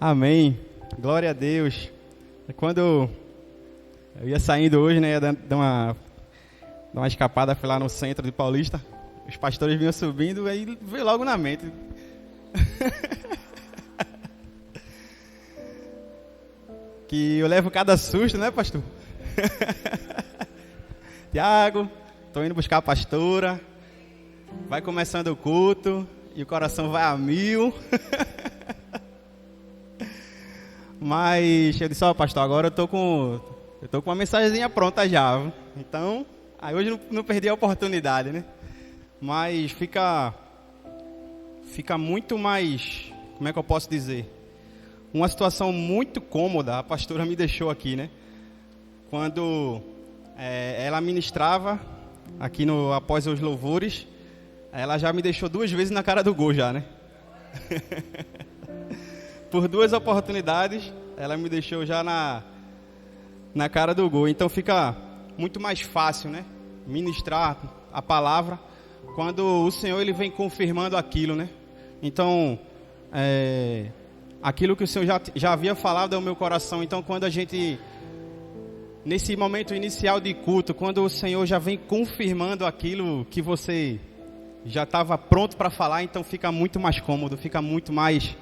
Amém. Glória a Deus. Quando eu ia saindo hoje, né, ia dar uma escapada, fui lá no centro de Paulista, os pastores vinham subindo, aí veio logo na mente. Que eu levo cada susto, né, pastor? Tiago, tô indo buscar a pastora, vai começando o culto e o coração vai a mil. Mas eu disse, pastor, agora eu tô com uma mensagenzinha pronta já. Viu? Então, aí hoje não perdi a oportunidade, né? Mas fica muito mais, como é que eu posso dizer? Uma situação muito cômoda, a pastora me deixou aqui, né? Quando ela ministrava aqui após os louvores, ela já me deixou 2 vezes na cara do gol já, né? Por 2 oportunidades, ela me deixou já na cara do gol. Então fica muito mais fácil, né? Ministrar a palavra quando o Senhor ele vem confirmando aquilo, né? Então, aquilo que o Senhor já havia falado ao meu coração. Então, quando a gente, nesse momento inicial de culto, quando o Senhor já vem confirmando aquilo que você já estava pronto para falar, então fica muito mais cômodo, fica muito mais,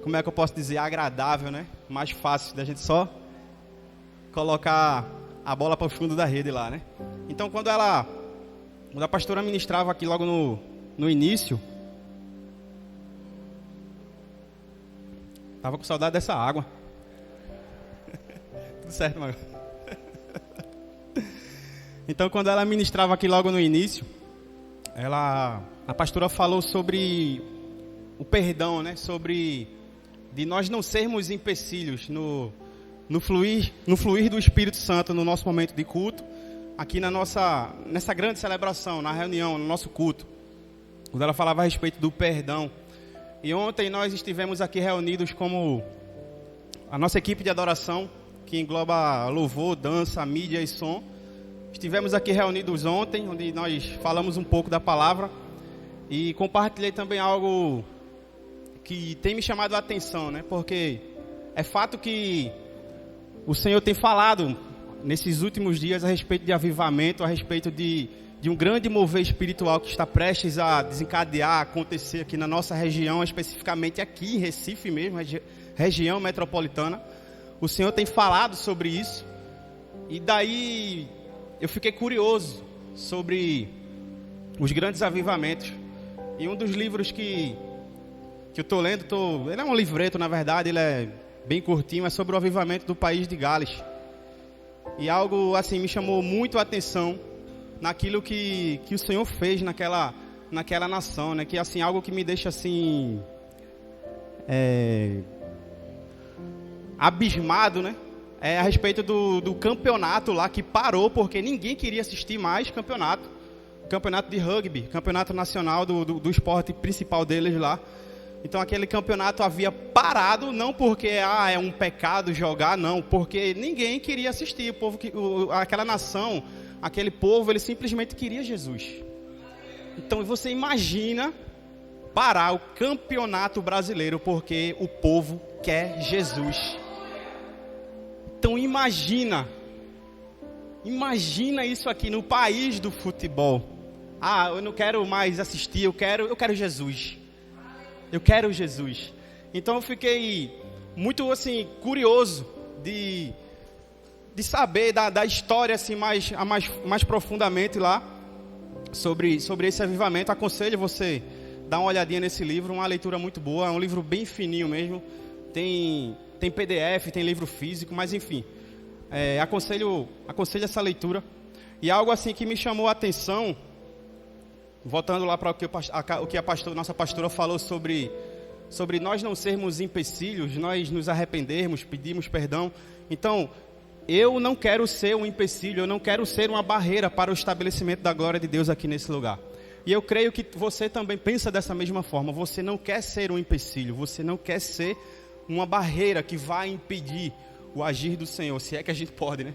como é que eu posso dizer, agradável, né? Mais fácil da gente só colocar a bola para o fundo da rede lá, né? Então, quando a pastora ministrava aqui logo no início, tava com saudade dessa água. Tudo certo, mano. Então, quando ela ministrava aqui logo no início, a pastora falou sobre o perdão, né? Sobre de nós não sermos empecilhos no fluir do Espírito Santo no nosso momento de culto, aqui nessa grande celebração, na reunião, no nosso culto, quando ela falava a respeito do perdão. E ontem nós estivemos aqui reunidos como a nossa equipe de adoração, que engloba louvor, dança, mídia e som. Estivemos aqui reunidos ontem, onde nós falamos um pouco da palavra e compartilhei também algo que tem me chamado a atenção, né? Porque é fato que o Senhor tem falado nesses últimos dias a respeito de avivamento, a respeito de um grande mover espiritual que está prestes a desencadear, acontecer aqui na nossa região, especificamente aqui em Recife mesmo, região metropolitana. O Senhor tem falado sobre isso e daí eu fiquei curioso sobre os grandes avivamentos. E um dos livros que eu estou lendo, ele é um livreto, na verdade, ele é bem curtinho, é sobre o avivamento do país de Gales. E algo assim me chamou muito a atenção naquilo que o Senhor fez naquela nação, né? Que assim, algo que me deixa assim abismado, né? É a respeito do campeonato lá que parou porque ninguém queria assistir mais campeonato de rugby, campeonato nacional do esporte principal deles lá. Então aquele campeonato havia parado, não porque é um pecado jogar, não, porque ninguém queria assistir. O povo, aquela nação, aquele povo, ele simplesmente queria Jesus. Então você imagina parar o campeonato brasileiro porque o povo quer Jesus. Então imagina isso aqui no país do futebol. Eu não quero mais assistir, eu quero Jesus. Eu quero Jesus. Então eu fiquei muito assim curioso de saber da história assim mais profundamente lá sobre esse avivamento. Aconselho você dar uma olhadinha nesse livro, uma leitura muito boa, é um livro bem fininho mesmo. Tem PDF, tem livro físico, mas enfim, aconselho essa leitura. E algo assim que me chamou a atenção, voltando lá para o que a nossa pastora falou sobre nós não sermos empecilhos, nós nos arrependermos, pedimos perdão. Então, eu não quero ser um empecilho, eu não quero ser uma barreira para o estabelecimento da glória de Deus aqui nesse lugar. E eu creio que você também pensa dessa mesma forma. Você não quer ser um empecilho, você não quer ser uma barreira que vai impedir o agir do Senhor, se é que a gente pode, né?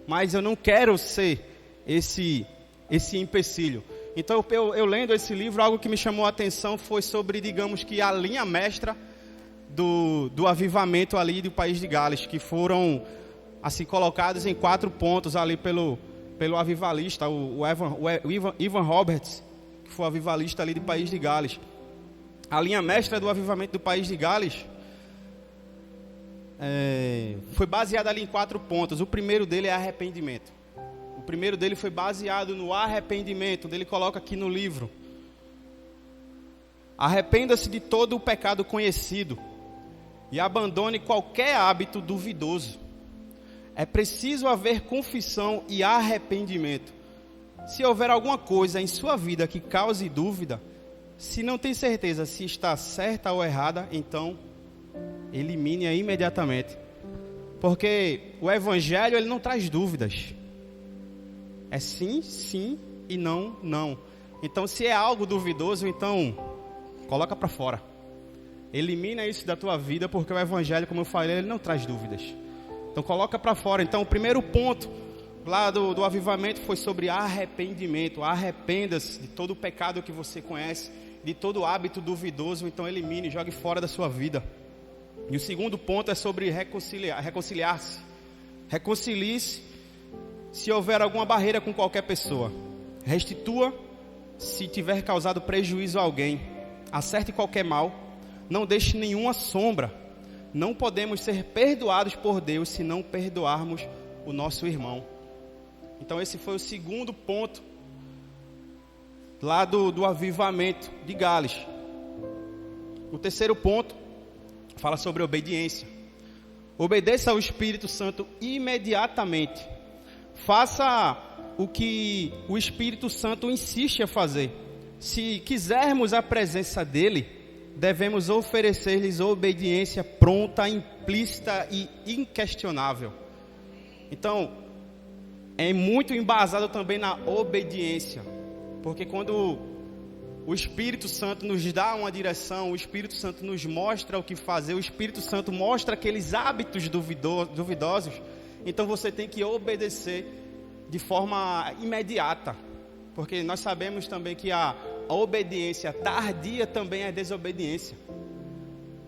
Mas eu não quero ser esse empecilho. Então eu lendo esse livro, algo que me chamou a atenção foi sobre, digamos que a linha mestra do avivamento ali do país de Gales, que foram assim colocados em 4 pontos ali pelo avivalista, o Evan Roberts, que foi o avivalista ali do país de Gales. A linha mestra do avivamento do país de Gales foi baseada ali em 4 pontos. O primeiro dele é arrependimento. O primeiro dele foi baseado no arrependimento, onde ele coloca aqui no livro: arrependa-se de todo o pecado conhecido e abandone qualquer hábito duvidoso. É preciso haver confissão e arrependimento. Se houver alguma coisa em sua vida que cause dúvida, se não tem certeza se está certa ou errada, então elimine-a imediatamente. Porque o evangelho, ele não traz dúvidas. É sim, sim e não, não. Então, se é algo duvidoso, então coloca para fora. Elimina isso da tua vida, porque o evangelho, como eu falei, ele não traz dúvidas. Então coloca para fora. Então o primeiro ponto lá do avivamento foi sobre arrependimento. Arrependa-se de todo o pecado que você conhece, de todo hábito duvidoso. Então elimine, jogue fora da sua vida. E o segundo ponto é sobre reconciliar-se. Reconcilie-se se houver alguma barreira com qualquer pessoa. Restitua se tiver causado prejuízo a alguém. Acerte qualquer mal. Não deixe nenhuma sombra. Não podemos ser perdoados por Deus se não perdoarmos o nosso irmão. Então esse foi o segundo ponto lá do avivamento de Gales. O terceiro ponto fala sobre obediência. Obedeça ao Espírito Santo imediatamente. Faça o que o Espírito Santo insiste a fazer. Se quisermos a presença dele, devemos oferecer-lhes obediência pronta, implícita e inquestionável. Então, é muito embasado também na obediência. Porque quando o Espírito Santo nos dá uma direção, o Espírito Santo nos mostra o que fazer, o Espírito Santo mostra aqueles hábitos duvidosos, então você tem que obedecer de forma imediata. Porque nós sabemos também que a obediência tardia também é desobediência.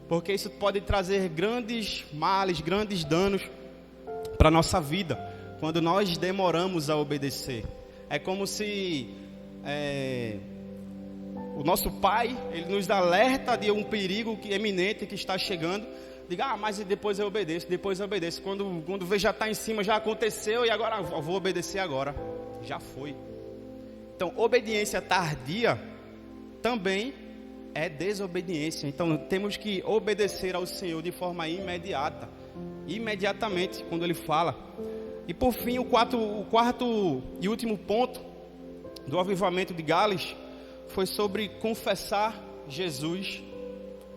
Porque isso pode trazer grandes males, grandes danos para a nossa vida, quando nós demoramos a obedecer. É como se o nosso pai, ele nos alerta de um perigo eminente que está chegando. Diga, mas depois eu obedeço, Quando vê já está em cima, já aconteceu, e agora eu vou obedecer agora. Já foi. Então, obediência tardia também é desobediência. Então, temos que obedecer ao Senhor de forma imediata. Imediatamente, quando Ele fala. E por fim, o quarto e último ponto do avivamento de Gales foi sobre confessar Jesus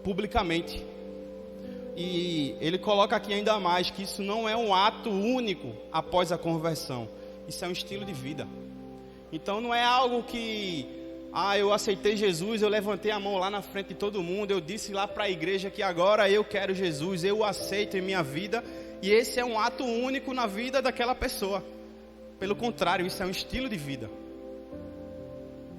publicamente. E ele coloca aqui ainda mais que isso não é um ato único após a conversão. Isso é um estilo de vida. Então não é algo que, eu aceitei Jesus, eu levantei a mão lá na frente de todo mundo, eu disse lá para a igreja que agora eu quero Jesus, eu o aceito em minha vida, e esse é um ato único na vida daquela pessoa. Pelo contrário, isso é um estilo de vida.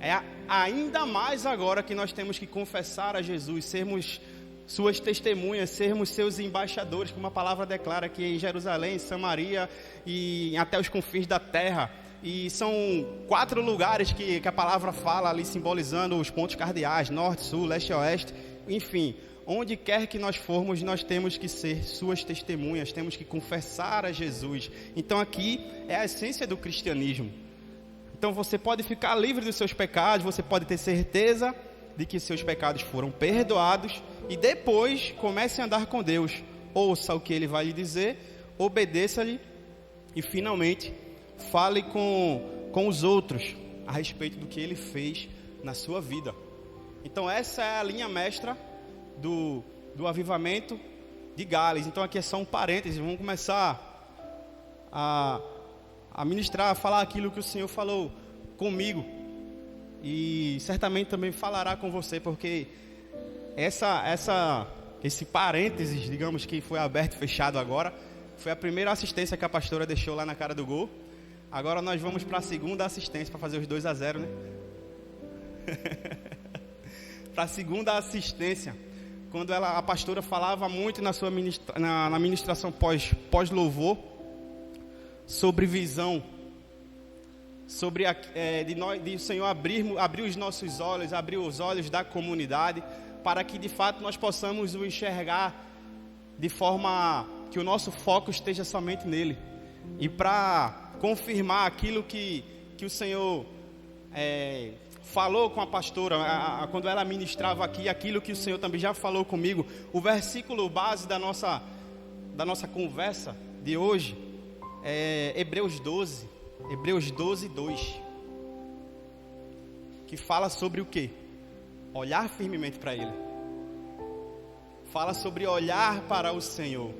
É ainda mais agora que nós temos que confessar a Jesus, sermos suas testemunhas, sermos seus embaixadores, como a palavra declara aqui em Jerusalém, em Samaria e até os confins da terra. E são 4 lugares que a palavra fala ali, simbolizando os pontos cardeais: norte, sul, leste e oeste. Enfim, onde quer que nós formos, nós temos que ser suas testemunhas, temos que confessar a Jesus. Então aqui é a essência do cristianismo. Então você pode ficar livre dos seus pecados, você pode ter certeza de que seus pecados foram perdoados, e depois comece a andar com Deus. Ouça o que Ele vai lhe dizer, obedeça-lhe e finalmente fale com os outros a respeito do que Ele fez na sua vida. Então essa é a linha mestra do avivamento de Gales. Então aqui é só um parêntese, vamos começar a ministrar, a falar aquilo que o Senhor falou comigo. E certamente também falará com você, porque esse parênteses, digamos, que foi aberto e fechado agora, foi a primeira assistência que a pastora deixou lá na cara do gol. Agora nós vamos para a segunda assistência, para fazer os 2-0, né? Para a segunda assistência. quando a pastora falava muito na sua na ministração pós-louvor, sobre visão, sobre de o Senhor abrir os nossos olhos, abrir os olhos da comunidade, para que de fato nós possamos o enxergar de forma que o nosso foco esteja somente nele. E para confirmar aquilo que o Senhor falou com a pastora, quando ela ministrava aqui, aquilo que o Senhor também já falou comigo, o versículo base da nossa conversa de hoje é Hebreus 12, 2, que fala sobre o quê? Olhar firmemente para Ele. Fala sobre olhar para o Senhor.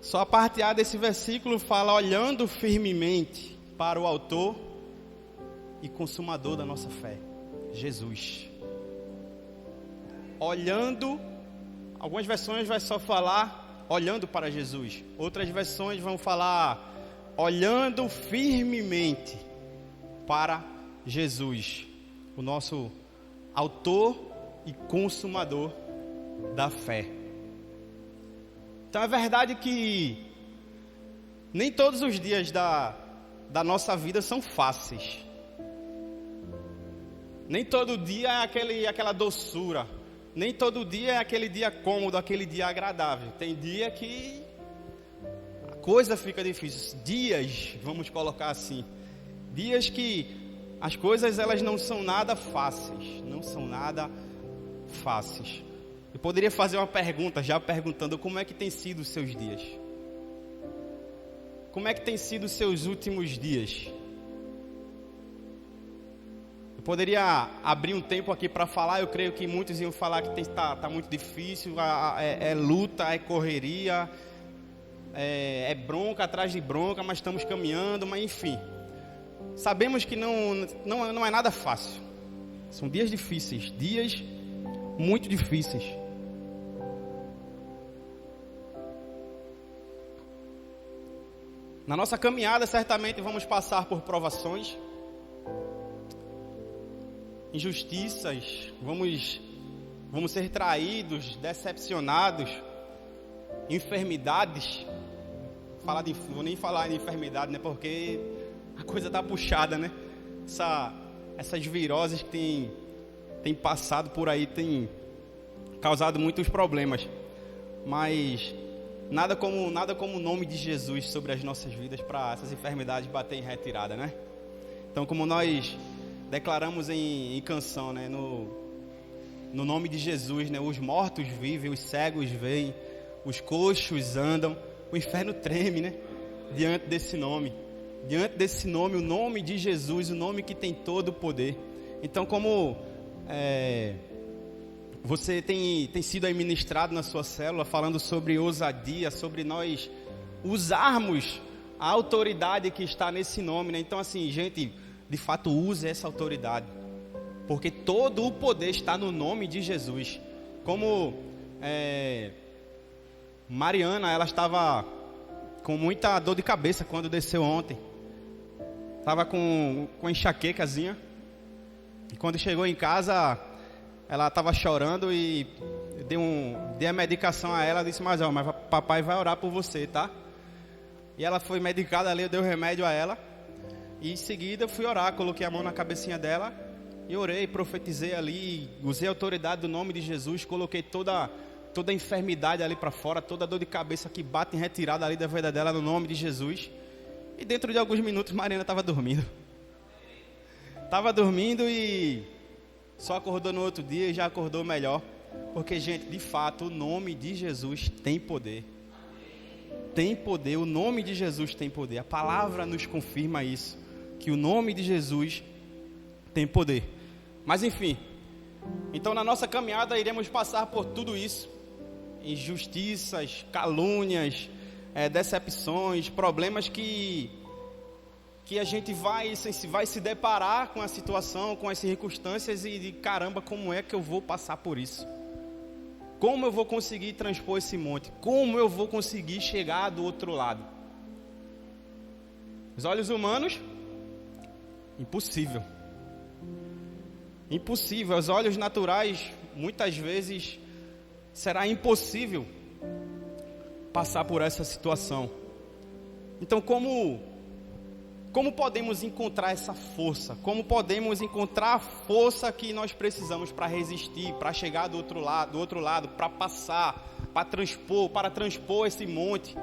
Só a parte A desse versículo fala olhando firmemente para o autor e consumador da nossa fé, Jesus. Olhando, algumas versões vai só falar olhando para Jesus. Outras versões vão falar olhando firmemente para Jesus, o nosso autor e consumador da fé. Então é verdade que nem todos os dias da nossa vida são fáceis. Nem todo dia é aquela doçura. Nem todo dia é aquele dia cômodo, aquele dia agradável. Tem dia que a coisa fica difícil. Dias, vamos colocar assim. Dias que as coisas elas não são nada fáceis. Não são nada fáceis. Eu poderia fazer uma pergunta, já perguntando como é que tem sido os seus dias. Como é que tem sido os seus últimos dias? Eu poderia abrir um tempo aqui para falar, eu creio que muitos iam falar que tá muito difícil, é luta, é correria, é bronca atrás de bronca, mas estamos caminhando, mas enfim. Sabemos que não é nada fácil. São dias difíceis, dias muito difíceis. Na nossa caminhada, certamente vamos passar por provações, injustiças, vamos ser traídos, decepcionados, enfermidades. Vou nem falar em enfermidade, né? Porque a coisa tá puxada, né? Essas viroses que tem passado por aí, tem causado muitos problemas. Mas nada como o nome de Jesus sobre as nossas vidas para essas enfermidades bater em retirada, né? Então, como nós declaramos em canção, né? No nome de Jesus, né? Os mortos vivem, os cegos veem, os coxos andam, o inferno treme, né? Diante desse nome, o nome de Jesus, o nome que tem todo o poder. Então, como você tem sido aí ministrado na sua célula, falando sobre ousadia, sobre nós usarmos a autoridade que está nesse nome, né? Então, assim, gente, de fato, use essa autoridade, porque todo o poder está no nome de Jesus. Como Mariana, ela estava com muita dor de cabeça quando desceu ontem, estava com enxaquecazinha, e quando chegou em casa, ela estava chorando e dei a medicação a ela. Disse, mas papai vai orar por você, tá? E ela foi medicada ali, eu dei o remédio a ela. E em seguida eu fui orar, coloquei a mão na cabecinha dela e orei, profetizei ali, usei a autoridade do nome de Jesus, coloquei toda a enfermidade ali para fora, toda a dor de cabeça que bate em retirada ali da vida dela no nome de Jesus. E dentro de alguns minutos Mariana estava dormindo. Estava dormindo e só acordou no outro dia e já acordou melhor. Porque, gente, de fato, o nome de Jesus tem poder. Tem poder, o nome de Jesus tem poder. A palavra nos confirma isso, que o nome de Jesus tem poder. Mas enfim, então na nossa caminhada iremos passar por tudo isso. Injustiças, calúnias, decepções, problemas que a gente vai se deparar com a situação, com as circunstâncias e caramba, como é que eu vou passar por isso? Como eu vou conseguir transpor esse monte? Como eu vou conseguir chegar do outro lado? Os olhos humanos, impossível. Impossível. Aos olhos naturais, muitas vezes, será impossível passar por essa situação. Então, como podemos encontrar essa força? Como podemos encontrar a força que nós precisamos para resistir, para chegar do outro lado, para passar, para transpor esse monte,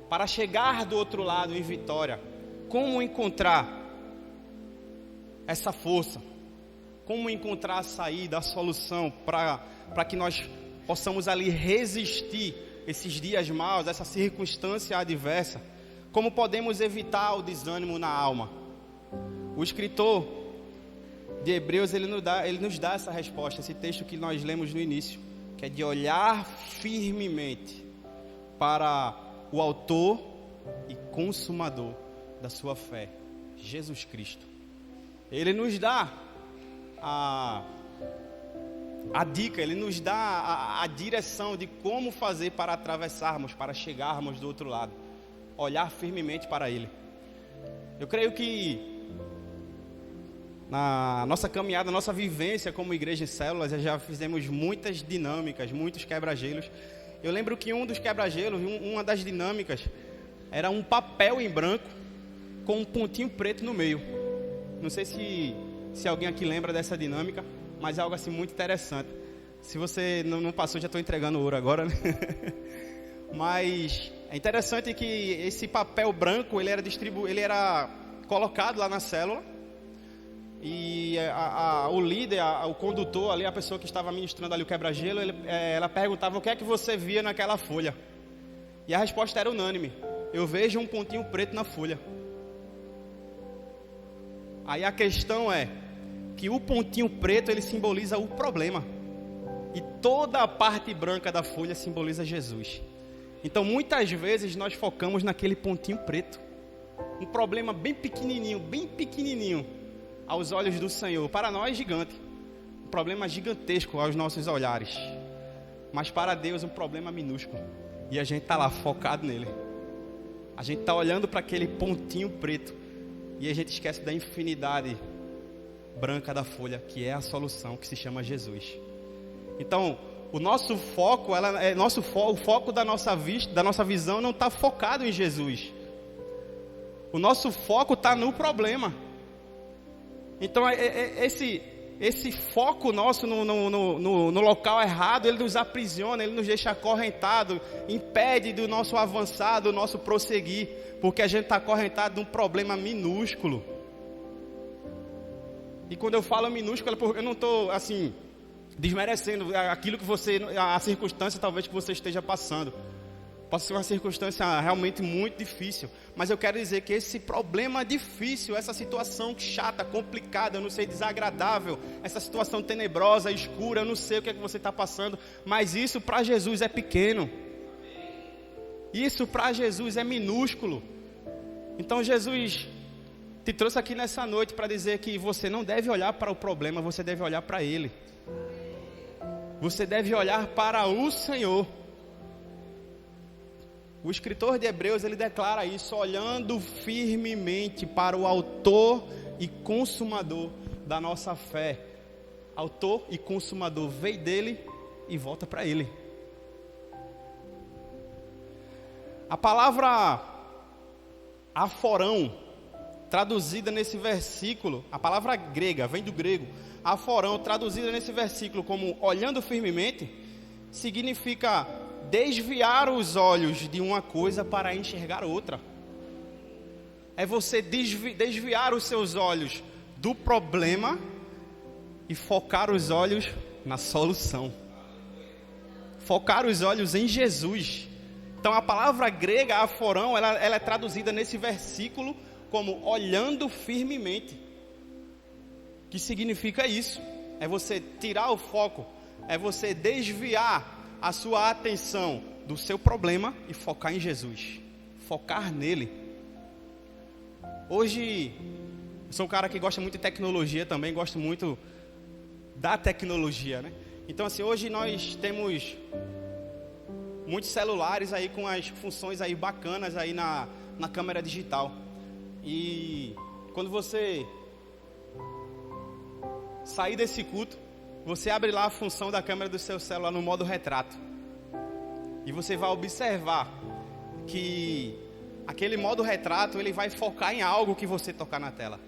para chegar do outro lado em vitória? Como encontrar essa força? Como encontrar a saída, a solução para que nós possamos ali resistir esses dias maus, essa circunstância adversa? Como podemos evitar o desânimo na alma? O escritor de Hebreus, ele nos dá essa resposta, esse texto que nós lemos no início, que é de olhar firmemente para o autor e consumador da sua fé, Jesus Cristo. Ele nos dá a dica, ele nos dá a direção de como fazer para atravessarmos, para chegarmos do outro lado. Olhar firmemente para Ele. Eu creio que na nossa caminhada, na nossa vivência como igreja em células, já fizemos muitas dinâmicas, muitos quebra-gelos. Eu lembro que um dos quebra-gelos, uma das dinâmicas, era um papel em branco com um pontinho preto no meio. Não sei se alguém aqui lembra dessa dinâmica, mas é algo assim muito interessante. Se você não passou, já estou entregando ouro agora, né? Mas é interessante que esse papel branco, ele era colocado lá na célula. E o líder, o condutor ali, a pessoa que estava ministrando ali o quebra-gelo, ela perguntava: o que é que você via naquela folha? E a resposta era unânime: eu vejo um pontinho preto na folha. Aí a questão é que o pontinho preto, ele simboliza o problema, e toda a parte branca da folha simboliza Jesus. Então muitas vezes nós focamos naquele pontinho preto, um problema bem pequenininho aos olhos do Senhor. Para nós gigante, um problema gigantesco aos nossos olhares, mas para Deus um problema minúsculo, e a gente está lá focado nele. A gente está olhando para aquele pontinho preto e a gente esquece da infinidade branca da folha, que é a solução, que se chama Jesus. Então o nosso foco, o foco da nossa vista, da nossa visão, não está focado em Jesus. O nosso foco está no problema. Então esse foco nosso no local errado, ele nos aprisiona, ele nos deixa acorrentado, impede do nosso avançar, do nosso prosseguir, porque a gente está acorrentado de um problema minúsculo. E quando eu falo minúsculo, eu não estou assim desmerecendo aquilo que a circunstância talvez que você esteja passando. Pode ser uma circunstância realmente muito difícil, mas eu quero dizer que esse problema difícil, essa situação chata, complicada, eu não sei, desagradável, essa situação tenebrosa, escura, eu não sei o que é que você está passando, mas isso para Jesus é pequeno. Isso para Jesus é minúsculo. Então Jesus te trouxe aqui nessa noite para dizer que você não deve olhar para o problema, você deve olhar para Ele. Você deve olhar para o Senhor. O escritor de Hebreus, ele declara isso: olhando firmemente para o autor e consumador da nossa fé. Autor e consumador, vem dele e volta para ele. A palavra aforão, traduzida nesse versículo, a palavra grega, vem do grego. Aforão, traduzida nesse versículo como olhando firmemente, significa desviar os olhos de uma coisa para enxergar outra. É você desviar os seus olhos do problema e focar os olhos na solução. Focar os olhos em Jesus. Então a palavra grega aforão, ela é traduzida nesse versículo como olhando firmemente. Que significa isso? É você tirar o foco, é você desviar a sua atenção do seu problema e focar em Jesus, focar nele. Hoje, eu sou um cara que gosta muito de tecnologia também, gosto muito da tecnologia, né? Então assim, hoje nós temos muitos celulares aí com as funções aí bacanas aí na câmera digital. E quando você sair desse culto, você abre lá a função da câmera do seu celular no modo retrato. E você vai observar que aquele modo retrato, ele vai focar em algo que você tocar na tela.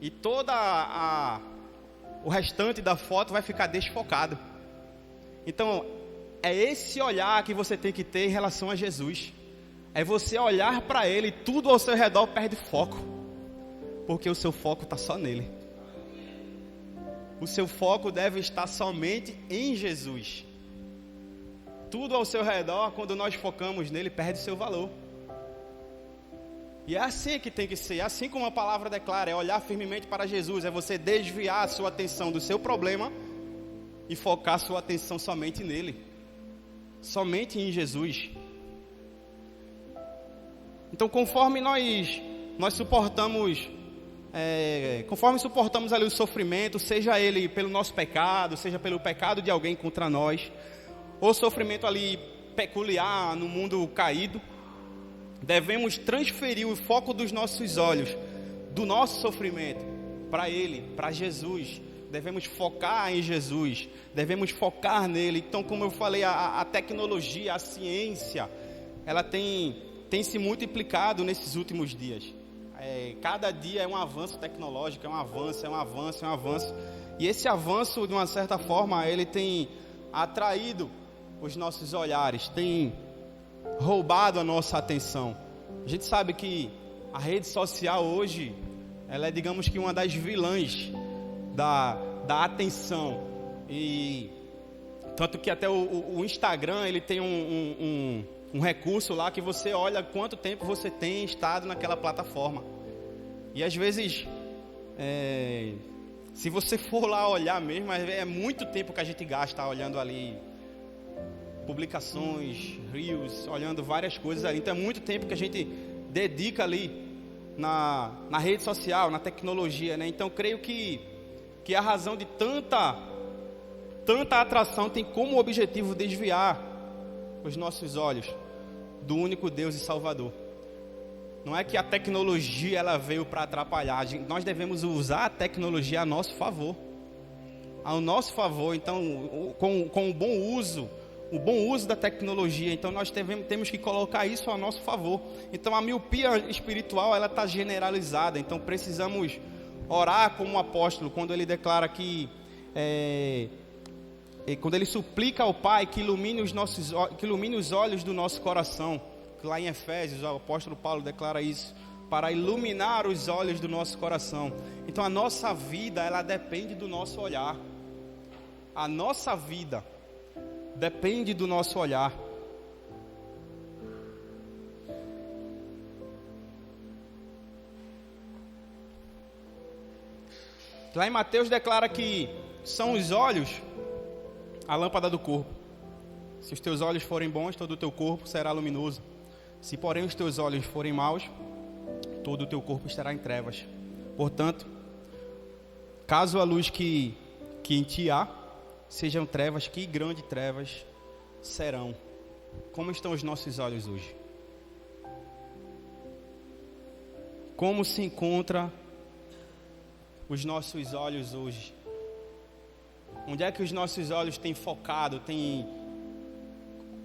E o restante da foto vai ficar desfocado. Então, é esse olhar que você tem que ter em relação a Jesus. É você olhar para Ele e tudo ao seu redor perde foco. Porque o seu foco está só nele. O seu foco deve estar somente em Jesus. Tudo ao seu redor, quando nós focamos nele, perde seu valor. E é assim que tem que ser, assim como a palavra declara, é olhar firmemente para Jesus, é você desviar a sua atenção do seu problema e focar a sua atenção somente nele, somente em Jesus. Então, conforme nós suportamos, conforme suportamos ali o sofrimento, seja ele pelo nosso pecado, seja pelo pecado de alguém contra nós, ou sofrimento ali peculiar no mundo caído, devemos transferir o foco dos nossos olhos, do nosso sofrimento, para Ele, para Jesus. Devemos focar em Jesus, devemos focar nele. Então, como eu falei, a tecnologia, a ciência, ela tem se multiplicado nesses últimos dias. Cada dia é um avanço tecnológico, é um avanço. E esse avanço, de uma certa forma, ele tem atraído os nossos olhares, tem roubado a nossa atenção. A gente sabe que a rede social hoje, ela é, digamos que, uma das vilãs da atenção. E tanto que até o Instagram, ele tem um recurso lá que você olha quanto tempo você tem estado naquela plataforma. E às vezes, se você for lá olhar mesmo, é muito tempo que a gente gasta olhando ali publicações, reels, olhando várias coisas ali. Então é muito tempo que a gente dedica ali na rede social, na tecnologia, né? Então creio que a razão de tanta atração tem como objetivo desviar os nossos olhos do único Deus e Salvador. Não é que a tecnologia ela veio para atrapalhar. Nós devemos usar a tecnologia a nosso favor. Ao nosso favor. Então, com o bom uso da tecnologia. Então nós temos que colocar isso a nosso favor. Então a miopia espiritual, ela está generalizada. Então precisamos orar como o apóstolo, quando ele declara que quando ele suplica ao Pai que ilumine os olhos do nosso coração. Lá em Efésios, o apóstolo Paulo declara isso, para iluminar os olhos do nosso coração. Então a nossa vida, ela depende do nosso olhar. A nossa vida depende do nosso olhar. Lá em Mateus declara que são os olhos a lâmpada do corpo. Se os teus olhos forem bons, todo o teu corpo será luminoso. Se porém os teus olhos forem maus, todo o teu corpo estará em trevas. Portanto, caso a luz que em ti há sejam trevas, que grandes trevas serão. Como estão os nossos olhos hoje? Como se encontra os nossos olhos hoje? Onde é que os nossos olhos têm focado?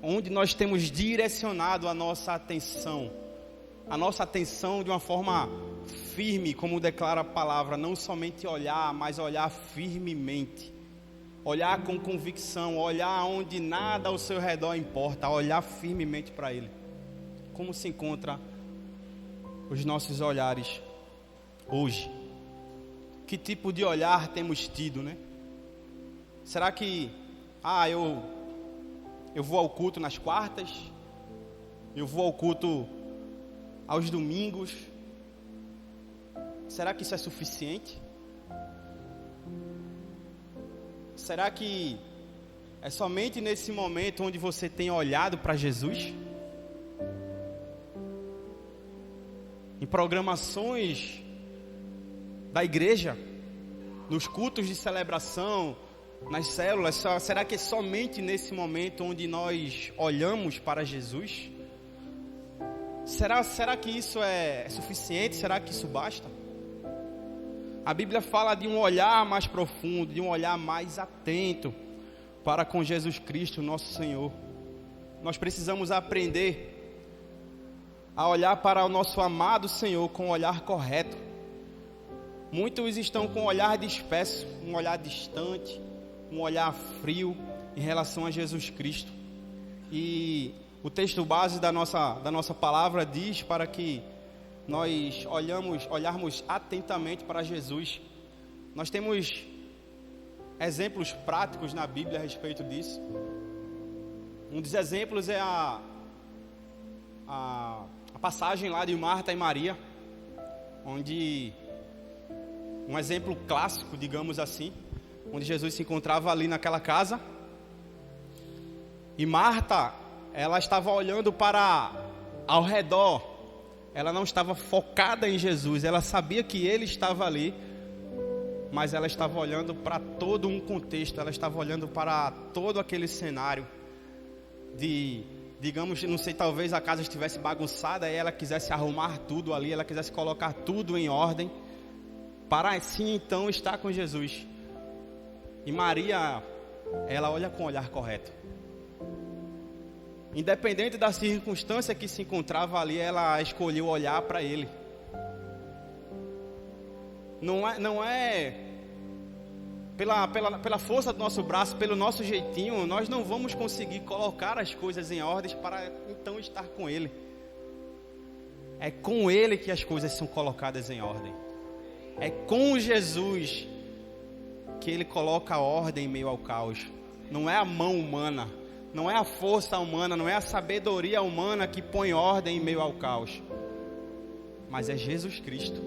Onde nós temos direcionado a nossa atenção? A nossa atenção de uma forma firme, como declara a palavra, não somente olhar, mas olhar firmemente. Olhar com convicção, olhar onde nada ao seu redor importa, olhar firmemente para Ele. Como se encontra os nossos olhares hoje? Que tipo de olhar temos tido, né? Será que, eu vou ao culto nas quartas, eu vou ao culto aos domingos, será que isso é suficiente? Será que é somente nesse momento onde você tem olhado para Jesus? Em programações da igreja, nos cultos de celebração, nas células, será que é somente nesse momento onde nós olhamos para Jesus? será que isso é suficiente? Será que isso basta? A Bíblia fala de um olhar mais profundo, de um olhar mais atento para com Jesus Cristo, nosso Senhor. Nós precisamos aprender a olhar para o nosso amado Senhor com o olhar correto. Muitos estão com um olhar disperso, um olhar distante, um olhar frio em relação a Jesus Cristo. E o texto base da nossa palavra diz para que nós olharmos atentamente para Jesus. Nós temos exemplos práticos na Bíblia a respeito disso. Um dos exemplos é a passagem lá de Marta e Maria, onde um exemplo clássico, digamos assim, onde Jesus se encontrava ali naquela casa. E Marta, ela estava olhando para ao redor. Ela não estava focada em Jesus. Ela sabia que Ele estava ali, mas ela estava olhando para todo um contexto. Ela estava olhando para todo aquele cenário de, digamos, não sei, talvez a casa estivesse bagunçada e ela quisesse arrumar tudo ali, ela quisesse colocar tudo em ordem, para assim então estar com Jesus. E Maria, ela olha com o olhar correto. Independente da circunstância que se encontrava ali, ela escolheu olhar para Ele. Não é pela força do nosso braço, pelo nosso jeitinho, nós não vamos conseguir colocar as coisas em ordem para então estar com Ele. É com Ele que as coisas são colocadas em ordem. É com Jesus que Ele coloca a ordem em meio ao caos. Não é a mão humana, não é a força humana, não é a sabedoria humana que põe ordem em meio ao caos. Mas é Jesus Cristo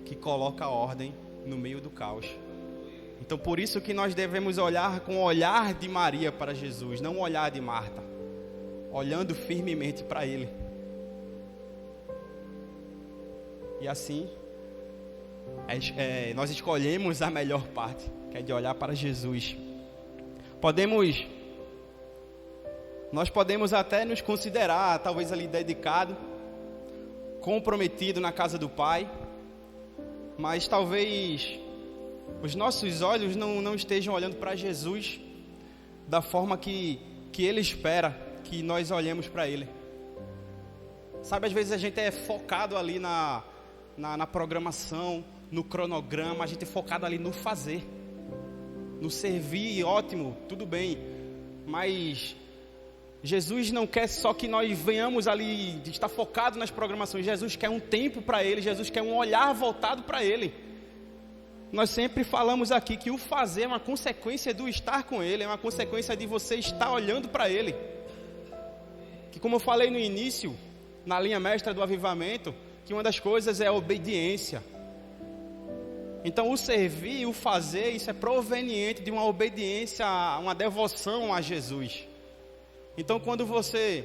que coloca a ordem no meio do caos. Então por isso que nós devemos olhar com o olhar de Maria para Jesus, não o olhar de Marta, olhando firmemente para Ele. E assim nós escolhemos a melhor parte, que é de olhar para Jesus. Nós podemos até nos considerar talvez ali dedicado, comprometido na casa do Pai, mas talvez os nossos olhos não estejam olhando para Jesus da forma que Ele espera que nós olhemos para Ele. Sabe, às vezes a gente é focado ali na programação, no cronograma, a gente é focado ali no fazer, no servir, ótimo, tudo bem, mas Jesus não quer só que nós venhamos ali de estar focado nas programações. Jesus quer um tempo para Ele, Jesus quer um olhar voltado para Ele. Nós sempre falamos aqui que o fazer é uma consequência do estar com Ele, é uma consequência de você estar olhando para Ele. Que, como eu falei no início, na linha mestra do avivamento, que uma das coisas é a obediência. Então o servir e o fazer, isso é proveniente de uma obediência, uma devoção a Jesus. Então quando você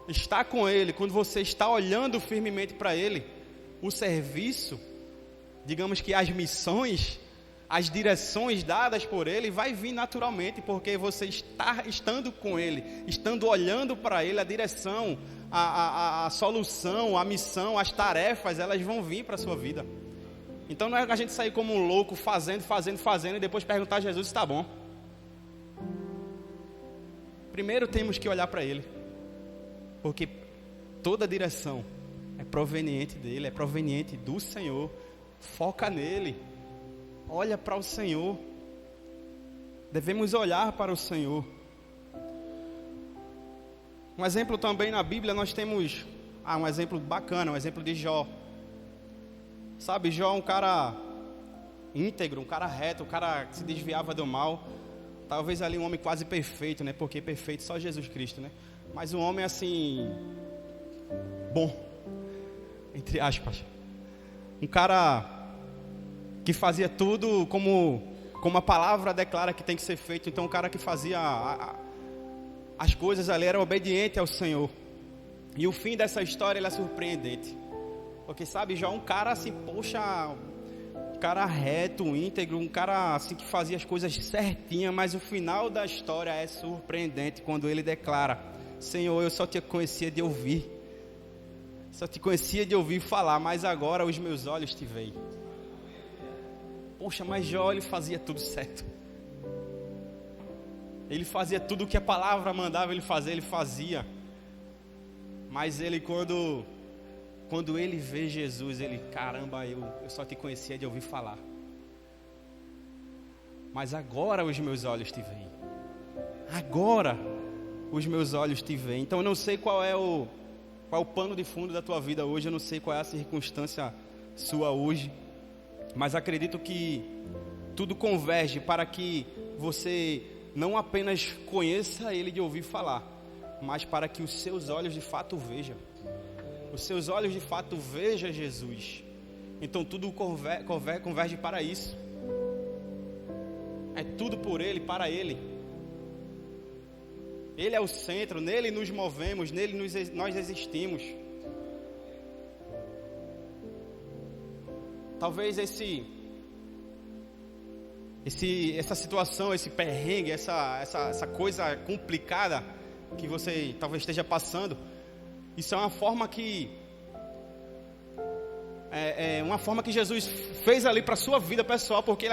está com Ele, quando você está olhando firmemente para Ele, o serviço, digamos que as missões, as direções dadas por Ele, vai vir naturalmente, porque você está estando com Ele, estando olhando para Ele, a direção, a solução, a missão, as tarefas, elas vão vir para a sua vida. Então não é a gente sair como um louco, fazendo e depois perguntar a Jesus se está bom. Primeiro temos que olhar para Ele, porque toda direção é proveniente dEle, é proveniente do Senhor. Foca nele, olha para o Senhor. Devemos olhar para o Senhor. Um exemplo também na Bíblia, nós temos um exemplo bacana, um exemplo de Jó. Sabe, Jó é um cara íntegro, um cara reto, um cara que se desviava do mal. Talvez ali um homem quase perfeito, né? Porque perfeito só Jesus Cristo, né? Mas um homem assim, bom, entre aspas. Um cara que fazia tudo como a palavra declara que tem que ser feito. Então um cara que fazia as coisas ali, era obediente ao Senhor. E o fim dessa história ele é surpreendente. Porque sabe, Jó é um cara assim, poxa, um cara reto, íntegro, um cara assim que fazia as coisas certinhas, mas o final da história é surpreendente quando ele declara: Senhor, eu só te conhecia de ouvir. Só te conhecia de ouvir falar, mas agora os meus olhos te veem. Poxa, mas Jó, ele fazia tudo certo. Ele fazia tudo o que a palavra mandava ele fazer, ele fazia. Mas ele, quando ele vê Jesus, ele, caramba, eu só te conhecia de ouvir falar. Mas agora os meus olhos te veem. Agora os meus olhos te veem. Então eu não sei qual é o pano de fundo da tua vida hoje, eu não sei qual é a circunstância sua hoje, mas acredito que tudo converge para que você não apenas conheça Ele de ouvir falar, mas para que os seus olhos de fato vejam. Os seus olhos de fato vejam Jesus. Então tudo converge para isso. É tudo por Ele, para Ele. Ele é o centro, nele nos movemos, nele nós existimos. Talvez essa situação, esse perrengue, essa coisa complicada que você talvez esteja passando, isso é uma forma que Jesus fez ali para a sua vida pessoal, porque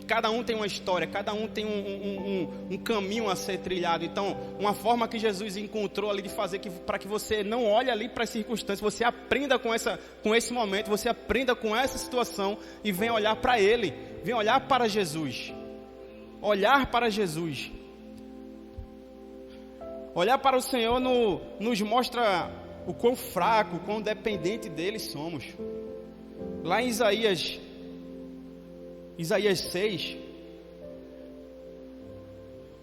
cada um tem uma história, cada um tem um caminho a ser trilhado. Então, uma forma que Jesus encontrou ali de fazer para que você não olhe ali para as circunstâncias, você aprenda com esse momento, você aprenda com essa situação e venha olhar para Ele, venha olhar para Jesus. Olhar para Jesus. Olhar para o Senhor nos mostra o quão fraco, o quão dependente dele somos. Lá em Isaías 6,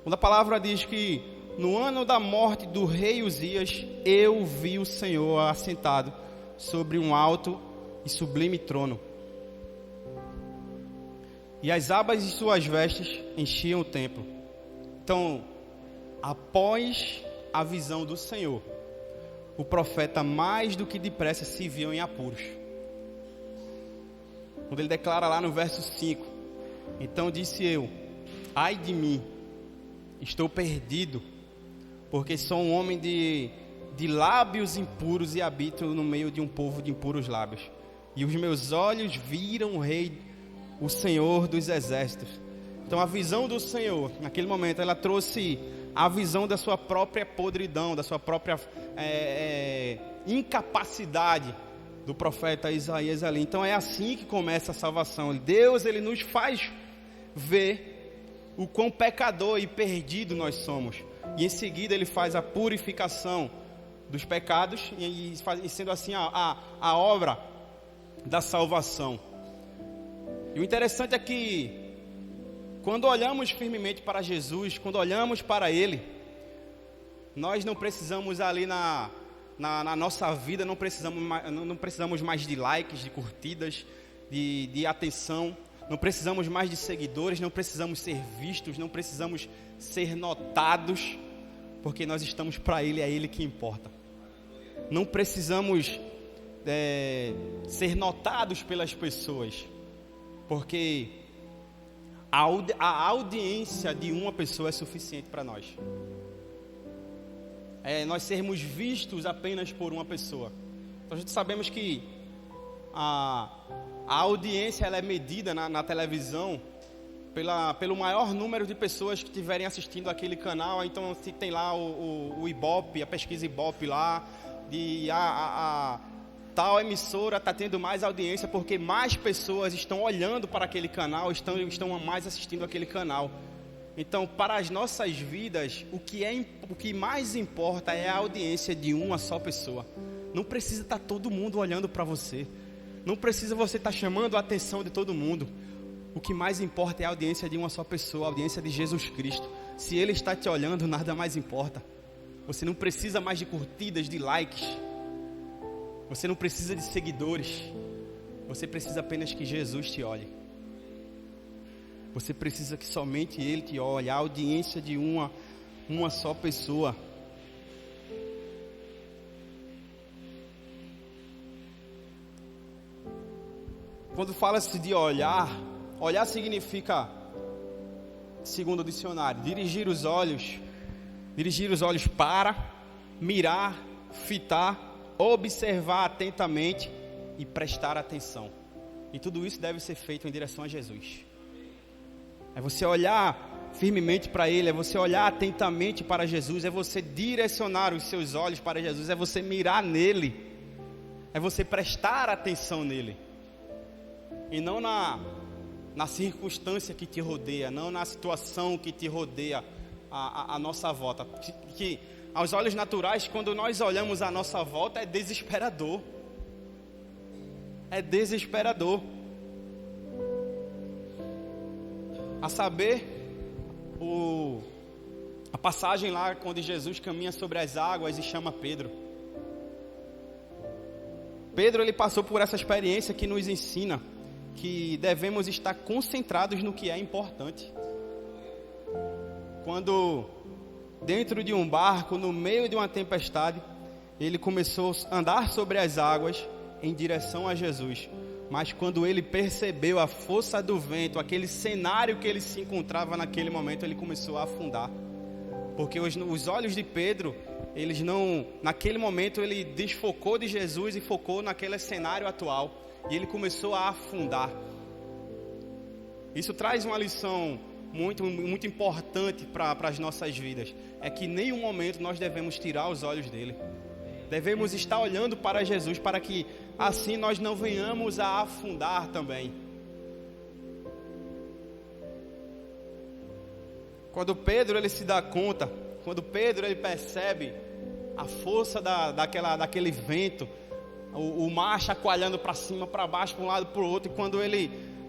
quando a palavra diz que no ano da morte do rei Uzias, eu vi o Senhor assentado sobre um alto e sublime trono, e as abas de suas vestes enchiam o templo. Então, após a visão do Senhor, o profeta mais do que depressa se viu em apuros. Quando ele declara lá no verso 5: então disse eu, ai de mim, estou perdido, porque sou um homem de lábios impuros e habito no meio de um povo de impuros lábios. E os meus olhos viram o rei, o Senhor dos exércitos. Então a visão do Senhor, naquele momento, ela trouxe a visão da sua própria podridão, da sua própria incapacidade do profeta Isaías ali. Então é assim que começa a salvação. Deus, ele nos faz ver o quão pecador e perdido nós somos, e em seguida ele faz a purificação dos pecados, e sendo assim a obra da salvação. E o interessante é que quando olhamos firmemente para Jesus, quando olhamos para Ele, nós não precisamos ali na nossa vida, não precisamos mais de likes, de curtidas, de atenção, não precisamos mais de seguidores, não precisamos ser vistos, não precisamos ser notados, porque nós estamos para Ele, é Ele que importa. Não precisamos ser notados pelas pessoas, porque a audiência de uma pessoa é suficiente para nós. Nós sermos vistos apenas por uma pessoa. Então a gente sabemos que a audiência ela é medida na televisão pelo maior número de pessoas que estiverem assistindo aquele canal. Então se tem lá o Ibope, a pesquisa Ibope lá, tal emissora está tendo mais audiência porque mais pessoas estão olhando para aquele canal, estão mais assistindo aquele canal. Então, para as nossas vidas, o que mais importa é a audiência de uma só pessoa. Não precisa estar todo mundo olhando para você. Não precisa você estar chamando a atenção de todo mundo. O que mais importa é a audiência de uma só pessoa, a audiência de Jesus Cristo. Se Ele está te olhando, nada mais importa. Você não precisa mais de curtidas, de likes. Você não precisa de seguidores. Você precisa apenas que Jesus te olhe. Você precisa que somente Ele te olhe. A audiência de uma só pessoa. Quando fala-se de olhar significa, segundo o dicionário, dirigir os olhos para, mirar, fitar, observar atentamente e prestar atenção. E tudo isso deve ser feito em direção a Jesus. É você olhar firmemente para Ele, é você olhar atentamente para Jesus, é você direcionar os seus olhos para Jesus, é você mirar nele, é você prestar atenção nele, e não na circunstância que te rodeia, não na situação que te rodeia a nossa volta. Que aos olhos naturais, quando nós olhamos a nossa volta, é desesperador. É desesperador. A saber, a passagem lá quando Jesus caminha sobre as águas e chama Pedro. Pedro, ele passou por essa experiência que nos ensina que devemos estar concentrados no que é importante. Quando dentro de um barco, no meio de uma tempestade, ele começou a andar sobre as águas em direção a Jesus. Mas quando ele percebeu a força do vento, aquele cenário que ele se encontrava naquele momento, ele começou a afundar. Porque os olhos de Pedro, naquele momento ele desfocou de Jesus e focou naquele cenário atual. E ele começou a afundar. Isso traz uma lição muito, muito importante para as nossas vidas. É que em nenhum momento nós devemos tirar os olhos dele. Devemos estar olhando para Jesus, para que assim nós não venhamos a afundar também. Quando Pedro ele se dá conta, quando Pedro ele percebe a força daquele vento, o mar chacoalhando para cima, para baixo, para um lado, para o outro, e quando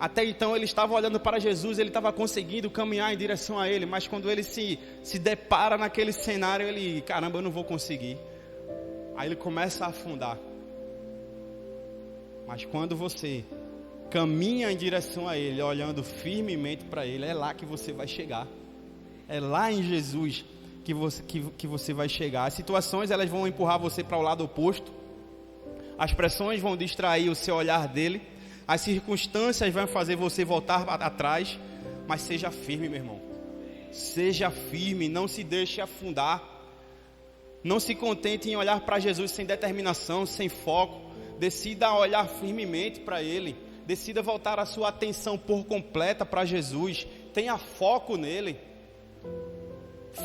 até então ele estava olhando para Jesus, ele estava conseguindo caminhar em direção a ele, mas quando ele se depara naquele cenário, caramba, eu não vou conseguir. Aí ele começa a afundar. Mas quando você caminha em direção a ele, olhando firmemente para ele, é lá que você vai chegar. É lá em Jesus que você vai chegar. As situações elas vão empurrar você para o lado oposto. As pressões vão distrair o seu olhar dele. As circunstâncias vão fazer você voltar atrás. Mas seja firme, meu irmão. Seja firme, não se deixe afundar. Não se contente em olhar para Jesus sem determinação, sem foco. Decida olhar firmemente para Ele. Decida voltar a sua atenção por completa para Jesus. Tenha foco nele.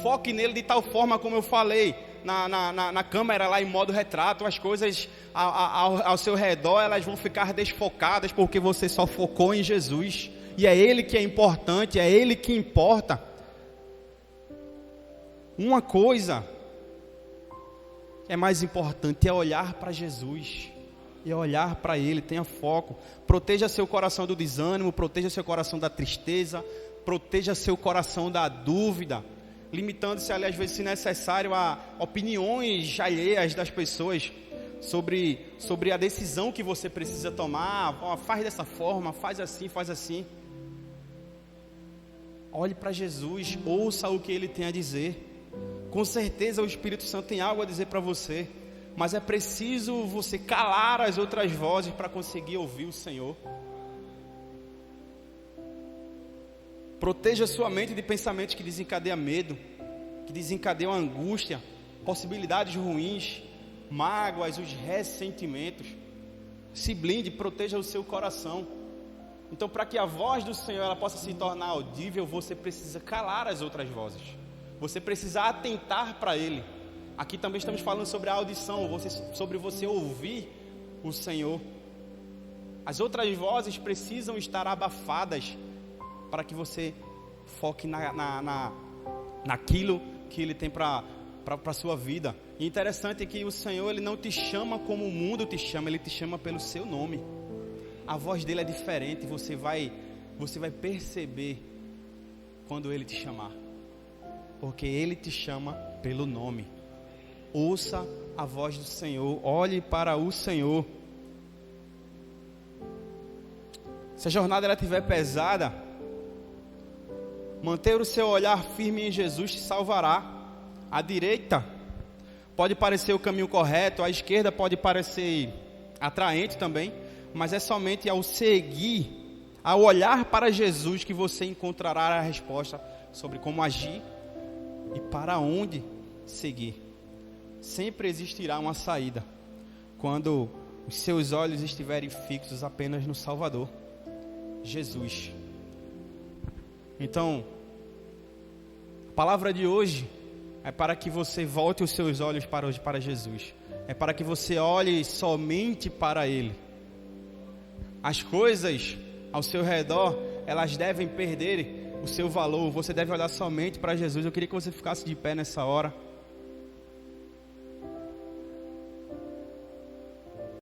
Foque nele de tal forma, como eu falei, na câmera lá em modo retrato, as coisas ao seu redor elas vão ficar desfocadas, porque você só focou em Jesus. E é Ele que é importante, é Ele que importa. Uma coisa é mais importante, é olhar para Jesus, é olhar para Ele, tenha foco. Proteja seu coração do desânimo, proteja seu coração da tristeza, proteja seu coração da dúvida, limitando-se ali às vezes se necessário a opiniões alheias das pessoas sobre a decisão que você precisa tomar. Faz dessa forma, faz assim, faz assim. Olhe para Jesus, ouça o que Ele tem a dizer. Com certeza o Espírito Santo tem algo a dizer para você, mas é preciso você calar as outras vozes para conseguir ouvir o Senhor. Proteja sua mente de pensamentos que desencadeiam medo, que desencadeiam angústia, possibilidades ruins, mágoas, os ressentimentos. Se blinde, proteja o seu coração. Então, para que a voz do Senhor ela possa se tornar audível, você precisa calar as outras vozes. Você precisa atentar para Ele. Aqui também estamos falando sobre a audição, sobre você ouvir o Senhor. As outras vozes precisam estar abafadas para que você foque naquilo que Ele tem para a sua vida. E interessante é que o Senhor Ele não te chama como o mundo te chama, Ele te chama pelo seu nome. A voz dele é diferente, você vai perceber quando Ele te chamar. Porque Ele te chama pelo nome. Ouça a voz do Senhor, olhe para o Senhor. Se a jornada ela estiver pesada, manter o seu olhar firme em Jesus te salvará. À direita pode parecer o caminho correto, à esquerda pode parecer atraente também, mas é somente ao seguir, ao olhar para Jesus, que você encontrará a resposta sobre como agir e para onde seguir. Sempre existirá uma saída. quando os seus olhos estiverem fixos apenas no Salvador, Jesus. Então, a palavra de hoje é para que você volte os seus olhos para Jesus. É para que você olhe somente para Ele. As coisas ao seu redor, elas devem perder o seu valor. Você deve olhar somente para Jesus. Eu queria que você ficasse de pé nessa hora.